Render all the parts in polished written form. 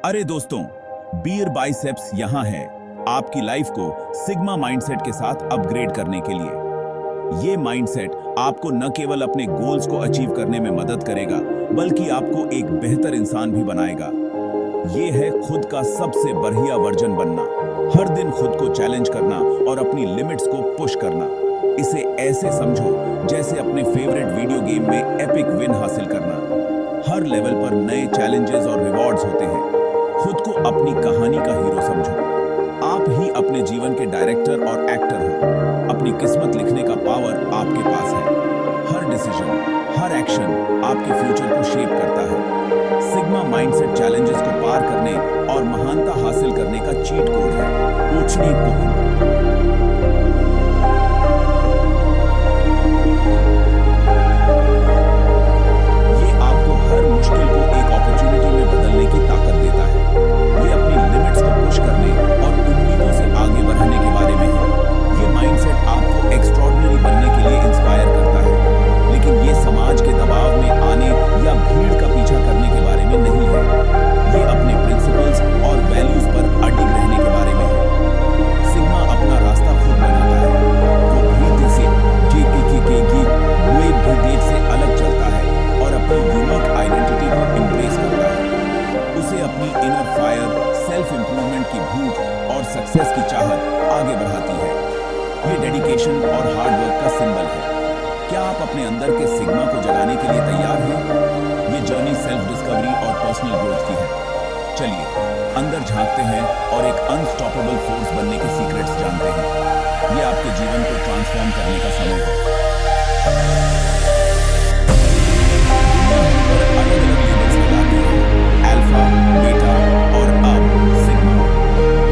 अरे दोस्तों, beer biceps यहां है आपकी लाइफ को सिग्मा माइंडसेट के साथ अपग्रेड करने के लिए। ये माइंडसेट आपको न केवल अपने गोल्स को अचीव करने में मदद करेगा, बल्कि आपको एक बेहतर इंसान भी बनाएगा। ये है खुद का सबसे बढ़िया वर्जन बनना, हर दिन खुद को चैलेंज करना और अपनी लिमिट्स को पुश करना। इसे ऐसे समझो जैसे अपने फेवरेट वीडियो गेम में एपिक विन हासिल करना। हर लेवल पर नए चैलेंजेस और रिवॉर्ड्स होते हैं। खुद को अपनी कहानी का हीरो समझो। आप ही अपने जीवन के डायरेक्टर और एक्टर हो। अपनी किस्मत लिखने का पावर आपके पास है। हर डिसीजन, हर एक्शन आपके फ्यूचर को शेप करता है। सिग्मा माइंडसेट चैलेंजेस को पार करने और महानता हासिल करने का चीट कोड है। ऊंचनी कुहन। सक्सेस की चाहत आगे बढ़ाती है। ये डेडिकेशन और हार्ड वर्क का सिंबल है। क्या आप अपने अंदर के सिग्मा को जगाने के लिए तैयार हैं? ये जर्नी सेल्फ डिस्कवरी और पर्सनल ग्रोथ की है। चलिए अंदर झांकते हैं और एक अनस्टॉपेबल फोर्स बनने के सीक्रेट्स जानते हैं। ये आपके जीवन को ट्रांसफॉर्म करने का समय है। अल्फा, बीटा और अब सिग्मा।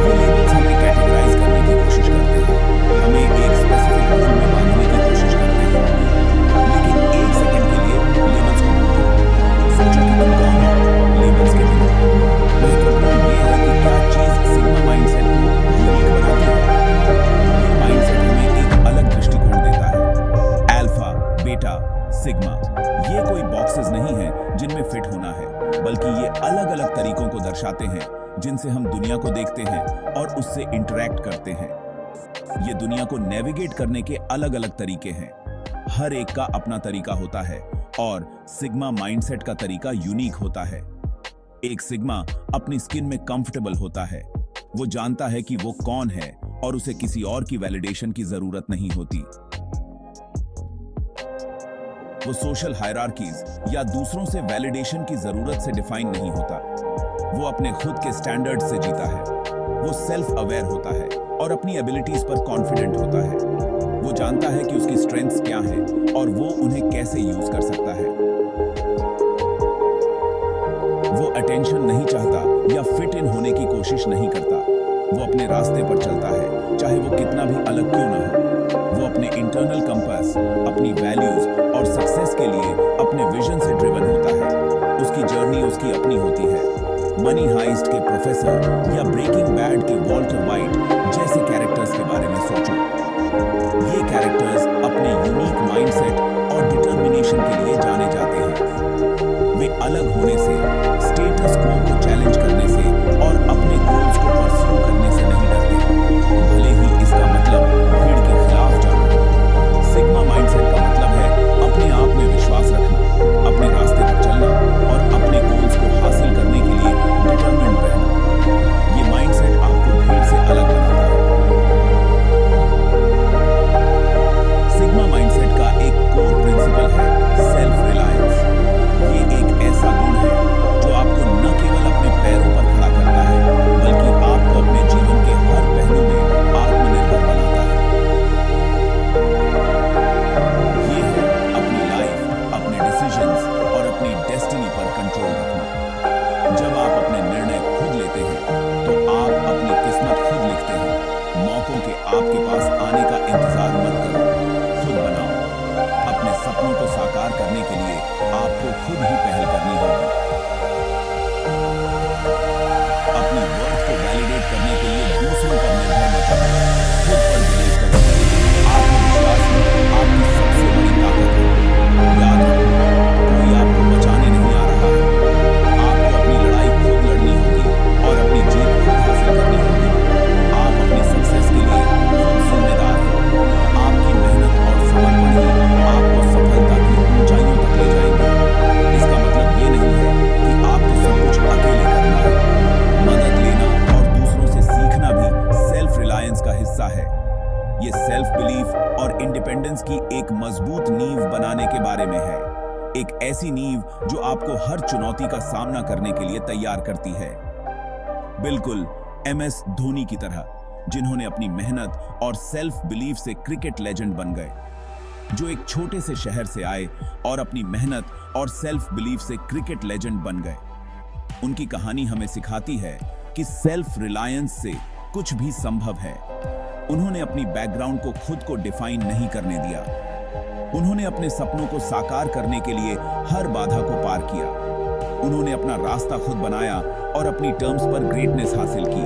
ये लेबल्स हमें कैटेगराइज करने की कोशिश करते हैं, हमें एक स्पेसिफिक रोल में बांधने की कोशिश करते हैं। लेकिन एक सेकंड के लिए लेबल्स को भूल दो। सोचो कि तुम कौन हो लेबल्स के बिना। महत्वपूर्ण ये है कि क्या चीज सिग्मा माइंडसेट को यूनिक बनाती है। ये माइंडसेट हमें एक अलग दृष्टिकोण देता है। अल्फा, बीटा, सिग्मा ये कोई बॉक्सेस नहीं है जिनमें फिट होना है, बल्कि ये अलग अलग तरीकों को दर्शाते हैं जिनसे हम दुनिया को देखते हैं और उससे इंटरैक्ट करते हैं। ये दुनिया को नेविगेट करने के अलग अलग तरीके हैं। हर एक का अपना तरीका होता है और सिग्मा माइंडसेट का तरीका यूनिक होता है। एक सिग्मा अपनी स्किन में कंफर्टेबल होता है। वो जानता है कि वो कौन है और उसे किसी और की वैलिडेशन की जरूरत नहीं होती। वो सोशल हायरार्कीज या दूसरों से वैलिडेशन की जरूरत से डिफाइन नहीं होता। वो अपने खुद के स्टैंडर्ड से जीता है। वो सेल्फ अवेयर होता है और अपनी एबिलिटीज पर कॉन्फिडेंट होता है। वो जानता है कि उसकी स्ट्रेंथ्स क्या हैं और वो उन्हें कैसे यूज कर सकता है। वो अटेंशन नहीं चाहता या फिट इन होने की कोशिश नहीं करता। वो अपने रास्ते पर चलता है, चाहे वो कितना भी अलग क्यों ना हो। वो अपने इंटरनल कंपास, अपनी वैल्यूज और सक्सेस के लिए अपने विजन से ड्रिवन होता है। उसकी जर्नी उसकी अपनी होती है। मनी हाइस्ट के प्रोफेसर या ब्रेकिंग बैड के वॉल्टर वाइट जैसे कैरेक्टर्स के बारे में सोचो। ये कैरेक्टर्स अपने यूनिक माइंडसेट और डिटर्मिनेशन के लिए जाने जाते हैं। वे अलग होने से, स्टेटस क्वो को चैलेंज करने से और अपने गोल्स को परस्यू करने से नहीं डरते, भले ही इसका मतलब भीड़ के खिलाफ जाना। सिग्मा माइंडसेट का मतलब है अपने आप में विश्वास रखना, अपने रास्ते पर चलना और अपने गोल्स को हासिल करने के लिए डिटरमिन्ड रहना। ये माइंडसेट आपको भीड़ से अलग बनाता है। सिग्मा माइंडसेट का एक कोर प्रिंसिपल है सेल्फ रिलायंस। ये एक ऐसा गुण है जो आपको न केवल अपने पैरों पर खड़ा करता है, बल्कि आपको अपने जीवन के हर पहलू में आत्मनिर्भर बनाता है। ये है अपनी लाइफ, अपने डिसीजंस और अपनी डेस्टिनी पर कंट्रोल रखना। जब आप अपने निर्णय खुद लेते हैं तो आप अपनी किस्मत खुद लिखते हैं। मौकों के आपके पास आने का इंतजार मत करो, खुद बनाओ। अपने सपनों को साकार करने के लिए आपको खुद ही पहल करनी होगी। अपनी वर्थ को वैलिडेट करने के लिए दूसरों पर निर्भर मत रहो, खुद पर बिलीव करो। बिलीफ और इंडिपेंडेंस की एक मजबूत नींव बनाने के बारे में है। एक ऐसी नींव जो आपको हर चुनौती का सामना करने के लिए तैयार करती है। बिल्कुल MS धोनी की तरह, जिन्होंने अपनी मेहनत और सेल्फ बिलीफ से क्रिकेट लेजेंड बन गए, जो एक छोटे से शहर से आए और अपनी मेहनत और सेल्फ बिलीफ से क्रिकेट लेजेंड बन गए। उनकी कहानी हमें सिखाती है कि सेल्फ रिलायंस से कुछ भी संभव है। उन्होंने अपनी बैकग्राउंड को खुद को डिफाइन नहीं करने दिया। उन्होंने अपने सपनों को साकार करने के लिए हर बाधा को पार किया। उन्होंने अपना रास्ता खुद बनाया और अपनी टर्म्स पर ग्रेटनेस हासिल की।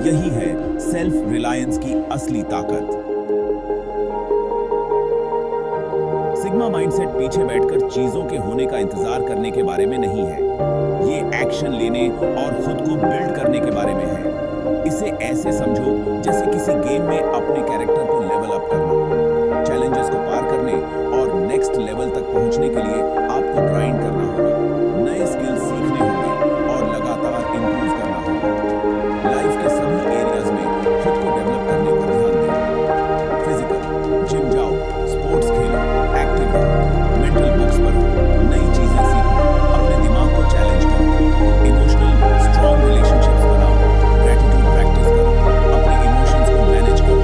यही है सेल्फ रिलायंस की असली ताकत। सिग्मा माइंडसेट पीछे बैठकर चीजों के होने का इंतजार करने के बारे में नहीं है। ये एक्शन लेने और खुद को बिल्ड करने के बारे में है। इसे ऐसे समझो जैसे किसी गेम में अपने कैरेक्टर को लेवल अप करना। चैलेंजेस को पार करने और नेक्स्ट लेवल तक पहुंचने के लिए आपको ग्राइंड करना होगा, नए स्किल्स सीखने होंगे और लगातार इंप्रूव करना होगा। लाइफ के सभी एरियाज में खुद को डेवलप करने पर ध्यान दें। फिजिकल, जिम जाओ, स्पोर्ट्स खेलो, एक्टिव रहो, मेंटल बुक्स पढ़ो, नई चीजें सीखो, अपने दिमाग को चैलेंज करो, इमोशनल स्ट्रॉन्ग रिलेशनशिप्स बनाओ, ग्रेटिट्यूड प्रैक्टिस करो, अपने इमोशंस को मैनेज करो।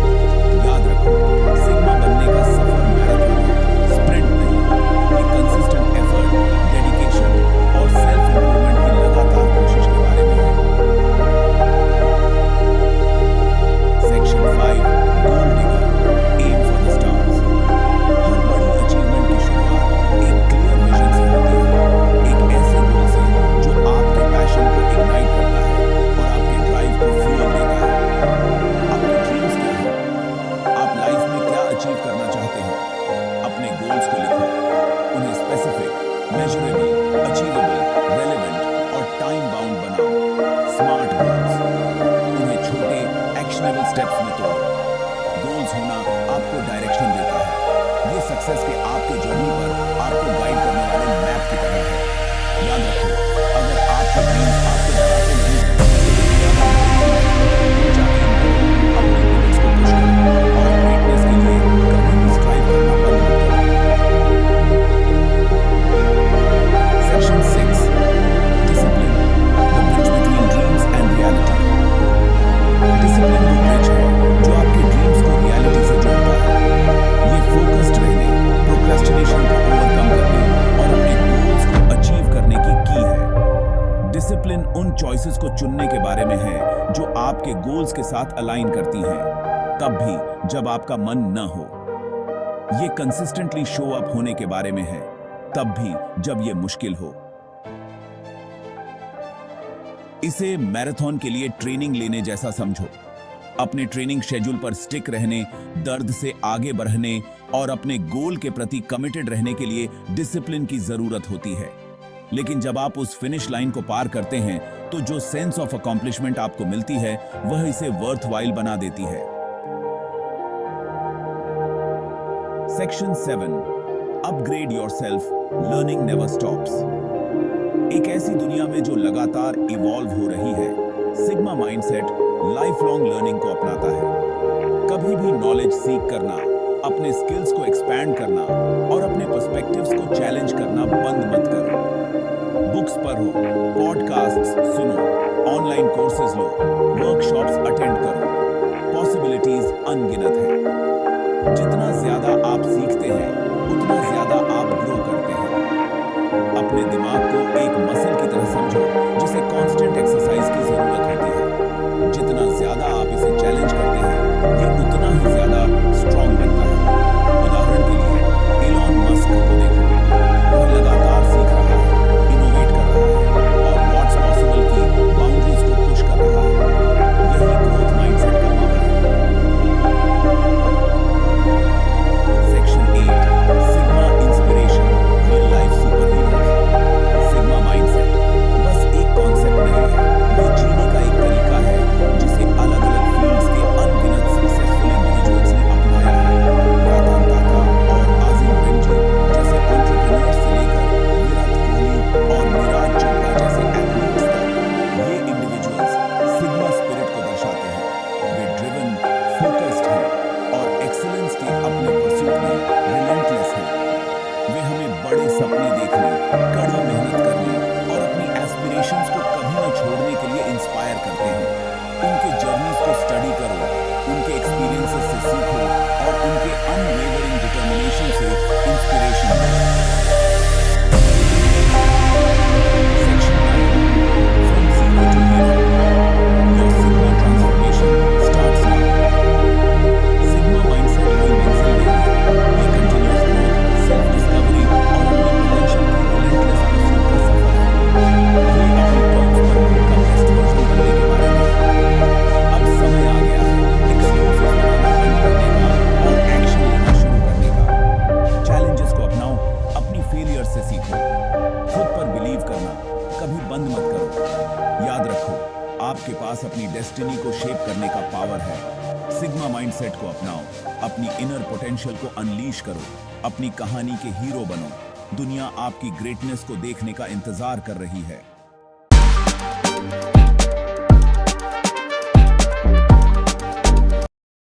याद रखो, सिग्मा बनने का सफर मैराथन है, स्प्रिंट नहीं। ये कंसिस्टेंट एफर्ट, डेडिकेशन और सेल्फ इंप्रूवमेंट की लगातार कोशिश के बारे में है। Section 5, goal digger, aim for the stars. हर बड़ी अचीवमेंट की शुरुआत एक क्लियर विजन से होती है, एक ऐसे गोल से जो आपके पैशन को इग्नाइट करता है और आपके ड्राइव को फ्यूल देता है। आपके ड्रीम्स क्या हैं? आप लाइफ में क्या अचीव करना चाहते हैं? अपने गोल्स को लिखो, उन्हें स्पेसिफिक, मेजरेबल, अचीवेबल, रेलेवेंट और टाइम बाउंड बनाओ। स्मार्ट गोल्स, उन्हें छोटे एक्शनेबल स्टेप्स में तोड़ो। गोल्स होना आपको डायरेक्शन देता है। ये सक्सेस के आपके जर्नी पर आपको गाइड करने वाले मैप की तरह है। याद रखो, अगर आपके ड्रीम्स आपको डराते नहीं हैं, तो जाके इनको अपने लिमिट्स को पुश करो और ग्रेटनेस के लिए कभी भी स्ट्राइव करना बंद मत करो। Section 6, discipline, the bridge between dreams and reality. Discipline वो ब्रिज है जो आपके ड्रीम्स को रियलिटी से जोड़ता है। ये फोकस्ड रहने, प्रोक्रेस्टिनेशन को ओवरकम करने और अपने गोल्स को अचीव करने की है। डिसिप्लिन उन चॉइसेस को चुनने के बारे में है जो आपके गोल्स के साथ अलाइन करती हैं, तब भी जब आपका मन न हो। ये कंसिस्टेंटली शो अप होने के बारे में है, तब भी जब ये मुश्किल हो। इसे मैराथन के लिए ट्रेनिंग लेने जैसा समझो। अपने ट्रेनिंग शेड्यूल पर स्टिक रहने, दर्द से आगे बढ़ने और अपने गोल के प्रति कमिटेड रहने के लिए डिसिप्लिन की जरूरत होती है। लेकिन जब आप उस फिनिश लाइन को पार करते हैं, तो जो सेंस ऑफ अकॉम्प्लिशमेंट आपको मिलती है, वह इसे वर्थवाइल बना देती है। Section 7, upgrade yourself, learning never stops. एक ऐसी दुनिया में जो लगातार इवॉल्व हो रही है, sigma mindset life long learning को अपनाता है। कभी भी नॉलेज सीख करना, अपने स्किल्स को एक्सपैंड करना और अपने पर्सपेक्टिव्स को चैलेंज करना बंद मत करो। बुक्स पढ़ो, पॉडकास्ट्स सुनो, ऑनलाइन कोर्सेज लो, वर्कशॉप्स अटेंड करो। पॉसिबिलिटीज अनगिनत हैं। जितना ज्यादा आप सीखते हैं, उतना ज्यादा आप ग्रो करते हैं। अपने दिमाग को एक मसल की तरह समझो, जिसे कांस्टेंट एक्सरसाइज की जरूरत होती है। जितना ज्यादा आप इसे चैलेंज करते हैं, ये उतना ही ज्यादा स्ट्रॉन्ग बनता है। उदाहरण के लिए इलॉन मस्क को देखो, वह लगातार सीख रहा है, इनोवेट कर रहा है और व्हाट्स पॉसिबल की बाउंड्रीज को पुश कर रहा है। यही ग्रोथ माइंडसेट का पावर है। Section 8, sigma inspiration, real life super heroes. Sigma mindset बस एक कॉन्सेप्ट नहीं है, ये जीने का एक तरीका है जिसे अलग अलग फील्ड्स के अनगिनत सक्सेसफुल इंडिविजुअल्स करना कभी बंद मत करो। याद रखो, आपके पास अपनी डेस्टिनी को शेप करने का पावर है। सिग्मा माइंडसेट को अपनाओ, अपनी इनर पोटेंशियल को अनलीश करो, अपनी कहानी के हीरो बनो। दुनिया आपकी ग्रेटनेस को देखने का इंतजार कर रही है।